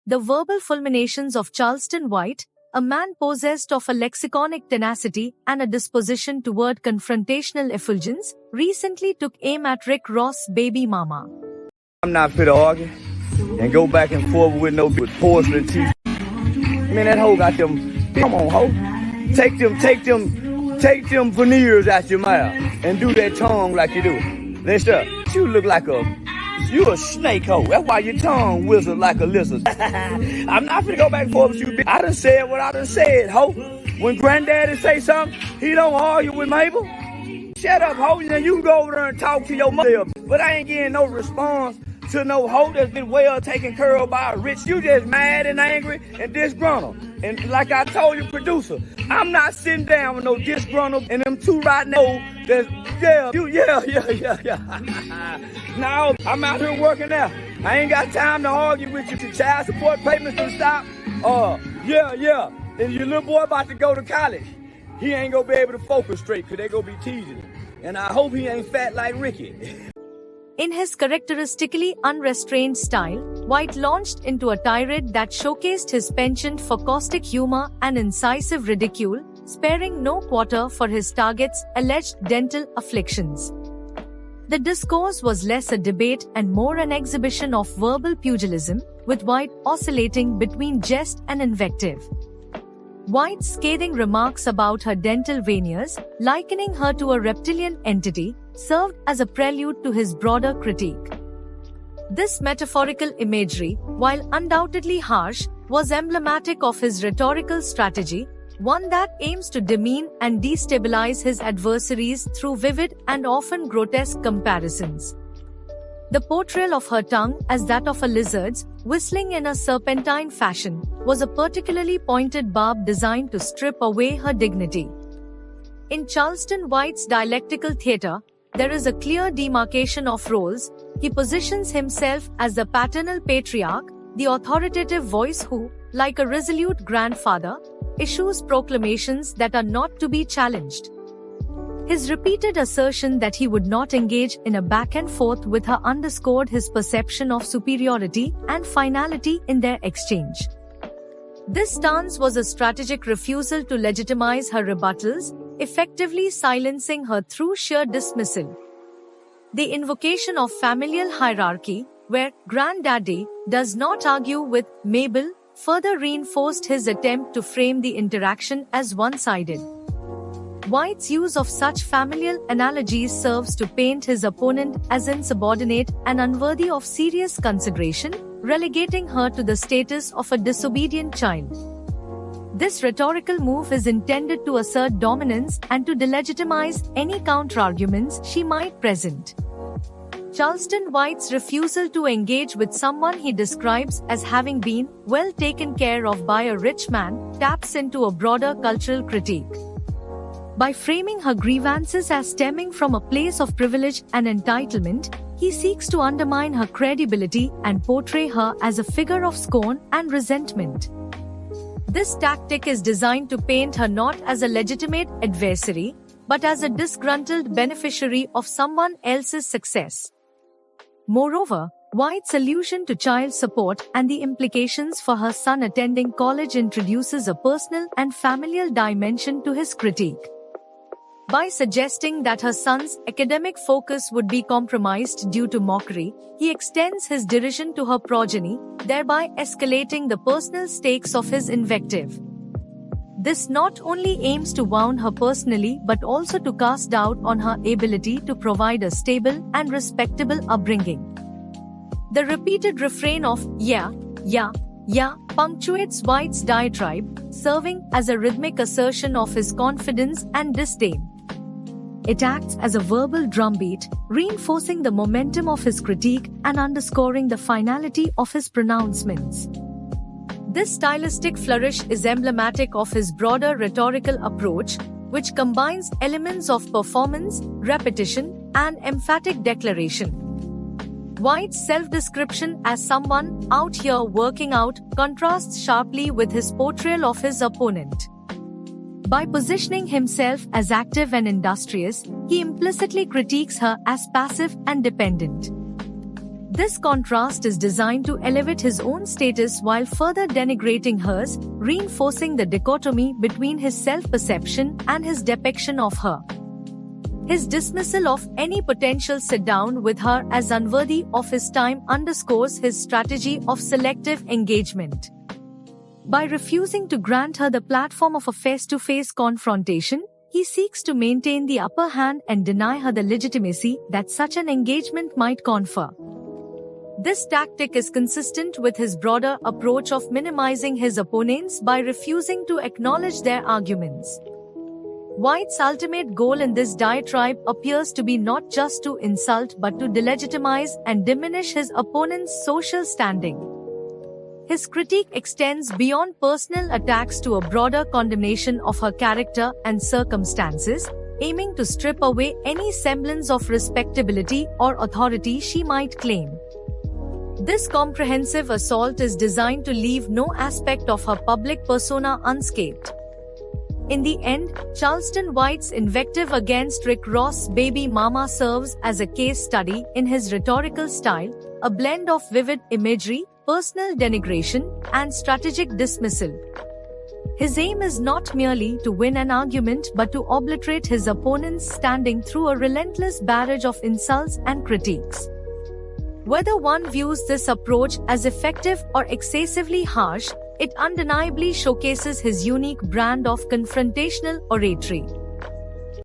The verbal fulminations of Charleston White, a man possessed of a lexiconic tenacity and a disposition toward confrontational effulgence, recently took aim at Rick Ross' baby mama. I'm not fit to argue and go back and forth with no with porcelain teeth. Man, that hoe got them. Come on, hoe. Take them veneers out your mouth and do that tongue like you do. Listen, you look like you a snake hoe. That's why your tongue whistle like a lizard. I'm not finna go back and forth with you, bitch. I done said what I done said, hoe. When granddaddy say something, he don't argue with Mabel. Shut up, hoe. You can go over there and talk to your mother. But I ain't getting no response to no hoe that's been well taken care of by a rich. You just mad and angry and disgruntled. And like I told you, producer, I'm not sitting down with no disgruntled and them two right now. That's yeah. No, I'm out here working out. I ain't got time to argue with you. Your child support payments gonna stop. Yeah. And your little boy about to go to college. He ain't gonna be able to focus straight because they gonna be teasing him. And I hope he ain't fat like Ricky. In his characteristically unrestrained style, White launched into a tirade that showcased his penchant for caustic humor and incisive ridicule, sparing no quarter for his target's alleged dental afflictions. The discourse was less a debate and more an exhibition of verbal pugilism, with White oscillating between jest and invective. White's scathing remarks about her dental veneers, likening her to a reptilian entity, served as a prelude to his broader critique. This metaphorical imagery, while undoubtedly harsh, was emblematic of his rhetorical strategy, one that aims to demean and destabilize his adversaries through vivid and often grotesque comparisons. The portrayal of her tongue as that of a lizard's, whistling in a serpentine fashion, was a particularly pointed barb designed to strip away her dignity. In Charleston White's dialectical theater, there is a clear demarcation of roles. He positions himself as the paternal patriarch, the authoritative voice who, like a resolute grandfather, issues proclamations that are not to be challenged. His repeated assertion that he would not engage in a back and forth with her underscored his perception of superiority and finality in their exchange. This stance was a strategic refusal to legitimize her rebuttals, effectively silencing her through sheer dismissal. The invocation of familial hierarchy, where granddaddy does not argue with Mabel, further reinforced his attempt to frame the interaction as one-sided. White's use of such familial analogies serves to paint his opponent as insubordinate and unworthy of serious consideration, relegating her to the status of a disobedient child. This rhetorical move is intended to assert dominance and to delegitimize any counterarguments she might present. Charleston White's refusal to engage with someone he describes as having been well taken care of by a rich man taps into a broader cultural critique. By framing her grievances as stemming from a place of privilege and entitlement, he seeks to undermine her credibility and portray her as a figure of scorn and resentment. This tactic is designed to paint her not as a legitimate adversary, but as a disgruntled beneficiary of someone else's success. Moreover, White's allusion to child support and the implications for her son attending college introduces a personal and familial dimension to his critique. By suggesting that her son's academic focus would be compromised due to mockery, he extends his derision to her progeny, thereby escalating the personal stakes of his invective. This not only aims to wound her personally but also to cast doubt on her ability to provide a stable and respectable upbringing. The repeated refrain of yeah, punctuates White's diatribe, serving as a rhythmic assertion of his confidence and disdain. It acts as a verbal drumbeat, reinforcing the momentum of his critique and underscoring the finality of his pronouncements. This stylistic flourish is emblematic of his broader rhetorical approach, which combines elements of performance, repetition, and emphatic declaration. White's self-description as someone out here working out contrasts sharply with his portrayal of his opponent. By positioning himself as active and industrious, he implicitly critiques her as passive and dependent. This contrast is designed to elevate his own status while further denigrating hers, reinforcing the dichotomy between his self-perception and his depiction of her. His dismissal of any potential sit-down with her as unworthy of his time underscores his strategy of selective engagement. By refusing to grant her the platform of a face-to-face confrontation, he seeks to maintain the upper hand and deny her the legitimacy that such an engagement might confer. This tactic is consistent with his broader approach of minimizing his opponents by refusing to acknowledge their arguments. White's ultimate goal in this diatribe appears to be not just to insult but to delegitimize and diminish his opponent's social standing. His critique extends beyond personal attacks to a broader condemnation of her character and circumstances, aiming to strip away any semblance of respectability or authority she might claim. This comprehensive assault is designed to leave no aspect of her public persona unscathed. In the end, Charleston White's invective against Rick Ross' baby mama serves as a case study in his rhetorical style, a blend of vivid imagery, personal denigration, and strategic dismissal. His aim is not merely to win an argument but to obliterate his opponent's standing through a relentless barrage of insults and critiques. Whether one views this approach as effective or excessively harsh, it undeniably showcases his unique brand of confrontational oratory.